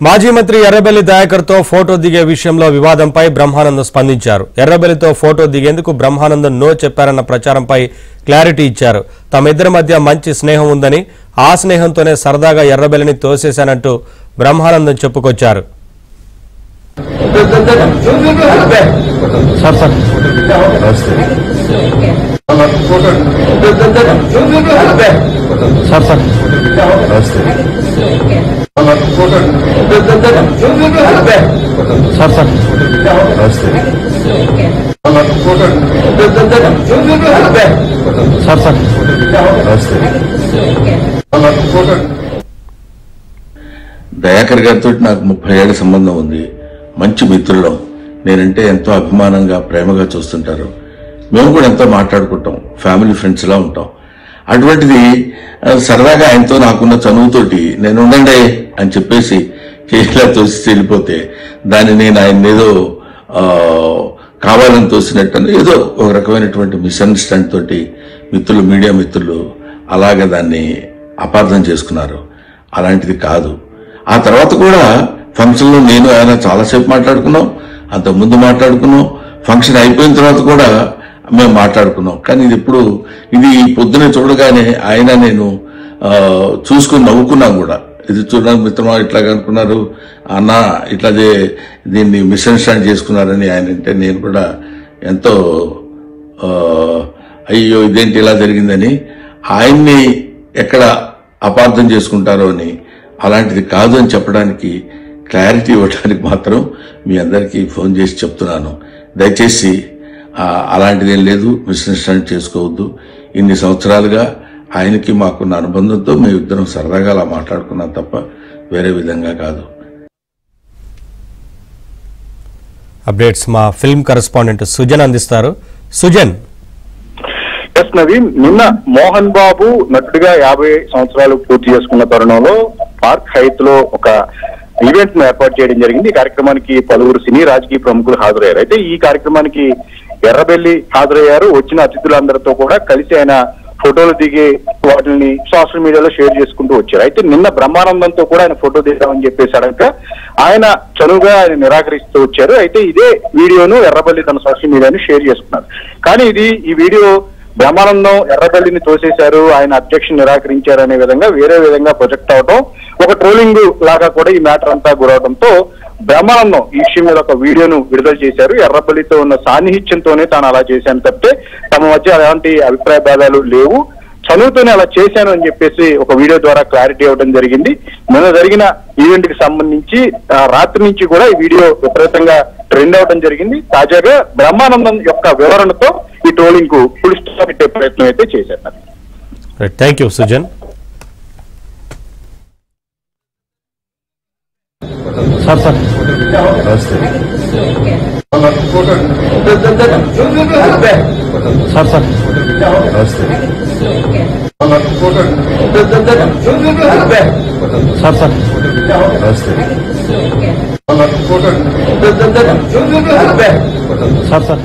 మాజీ మంత్రి ఎర్రబెల్లి దయాకర్తో ఫోటో దిగే విషయంలో వివాదంపై బ్రహ్మానందం స్పందించారు. ఎర్రబెల్లితో ఫోటో దిగేందుకు బ్రహ్మానందం నో చెప్పారన్న ప్రచారంపై క్లారిటీ ఇచ్చారు. తమిద్దరి మధ్య మంచి స్నేహం ఉందని, ఆ స్నేహంతోనే సరదాగా ఎర్రబెల్లిని తోసేశానంటూ బ్రహ్మానందం చెప్పుకొచ్చారు. దయాకర్ గారితో నాకు 30 ఏళ్ల సంబంధం ఉంది. మంచి మిత్రులం. నేనంటే ఎంతో అభిమానంగా ప్రేమగా చూస్తుంటారు. మేము కూడా ఎంతో మాట్లాడుకుంటాం, ఫ్యామిలీ ఫ్రెండ్స్ లా ఉంటాం. అటువంటిది సరదాగా ఆయనతో నాకున్న చనువుతోటి నేను ఉండండి అని చెప్పేసి ఇలా తోసి వెళ్ళిపోతే దాన్ని నేను ఆయన ఏదో కావాలని తోసినట్టు ఏదో ఒక రకమైనటువంటి మిస్అండర్స్టాండ్ తోటి మిత్రులు, మీడియా మిత్రులు అలాగే దాన్ని అపార్థం చేసుకున్నారు. అలాంటిది కాదు. ఆ తర్వాత కూడా ఫంక్షన్లో నేను ఆయన చాలాసేపు మాట్లాడుకున్నాం, అంతకుముందు మాట్లాడుకున్నాం, ఫంక్షన్ అయిపోయిన తర్వాత కూడా మేము మాట్లాడుకున్నాం. కానీ ఇది పొద్దునే చూడగానే ఆయన నేను చూసుకుని నవ్వుకున్నాం కూడా. ఇది చూడడానికి మిత్రమా ఇట్లాగా అనుకున్నారు అన్న, ఇట్లాదే దీన్ని మిస్అండర్స్టాండ్ చేసుకున్నారని ఆయన అంటే నేను కూడా ఎంతో అయ్యో ఇదేంటి ఇలా జరిగిందని, ఆయన్ని ఎక్కడ అపార్థం చేసుకుంటారో అని, అలాంటిది కాదు అని చెప్పడానికి క్లారిటీ ఇవ్వడానికి మాత్రం మీ అందరికీ ఫోన్ చేసి చెప్తున్నాను. దయచేసి అలాంటిదేం లేదు, మిస్అండర్స్టాండ్ చేసుకోవద్దు. ఇన్ని సంవత్సరాలుగా ఆయనకి మాకున్న అనుబంధంతో మేమిద్దరం సరదాగా అలా మాట్లాడుకున్నాం తప్ప వేరే విధంగా కాదు. అప్డేట్స్ మా ఫిల్మ్ కరెస్పాండెంట్ సుజన్ అందిస్తారు. సుజన్. నవీన్, నిన్న మోహన్ బాబు నటుడిగా 50 సంవత్సరాలు పూర్తి చేసుకున్న తరుణంలో పార్క్ హైత్ లో ఒక ఈవెంట్ ను ఏర్పాటు చేయడం జరిగింది. ఈ కార్యక్రమానికి పలువురు సినీ రాజకీయ ప్రముఖులు హాజరయ్యారు. అయితే ఈ కార్యక్రమానికి ఎర్రబెల్లి హాజరయ్యారు. వచ్చిన అతిథులందరితో కూడా కలిసి ఆయన ఫోటోలు దిగి వాటిని సోషల్ మీడియాలో షేర్ చేసుకుంటూ వచ్చారు. అయితే నిన్న బ్రహ్మానందంతో కూడా ఆయన ఫోటో దిగామని చెప్పేశాడంక ఆయన చనువుగా ఆయన నిరాకరిస్తూ వచ్చారు. అయితే ఇదే వీడియోను ఎర్రబెల్లి తన సోషల్ మీడియాని షేర్ చేసుకున్నారు. కానీ ఈ వీడియో బ్రహ్మానందం ఎర్రబెల్లిని తోసేశారు, ఆయన అబ్జెక్షన్ నిరాకరించారు అనే విధంగా వేరే విధంగా ప్రొజెక్ట్ అవడం, ఒక ట్రోలింగ్ లాగా కూడా ఈ మ్యాటర్ అంతా గురవడంతో బ్రహ్మానందం ఈ విషయం మీద ఒక వీడియోను విడుదల చేశారు. ఎర్రబెల్లితో ఉన్న సాన్నిహిత్యంతోనే తాను అలా చేశాను తప్పితే తమ మధ్య అలాంటి అభిప్రాయ భేదాలు లేవు, చదువుతూనే అలా చేశాను అని చెప్పేసి ఒక వీడియో ద్వారా క్లారిటీ ఇవ్వడం జరిగింది. నిన్న జరిగిన ఈవెంట్ కి సంబంధించి రాత్రి నుంచి కూడా ఈ వీడియో విపరీతంగా ట్రెండ్ అవడం జరిగింది. తాజాగా బ్రహ్మానందం యొక్క వివరణతో ఈ ట్రోలింగ్ కు ఫుల్ స్టాప్ పెట్టే ప్రయత్నం అయితే చేశారు. Thank you Sujan. Sir sir sir sir sir sir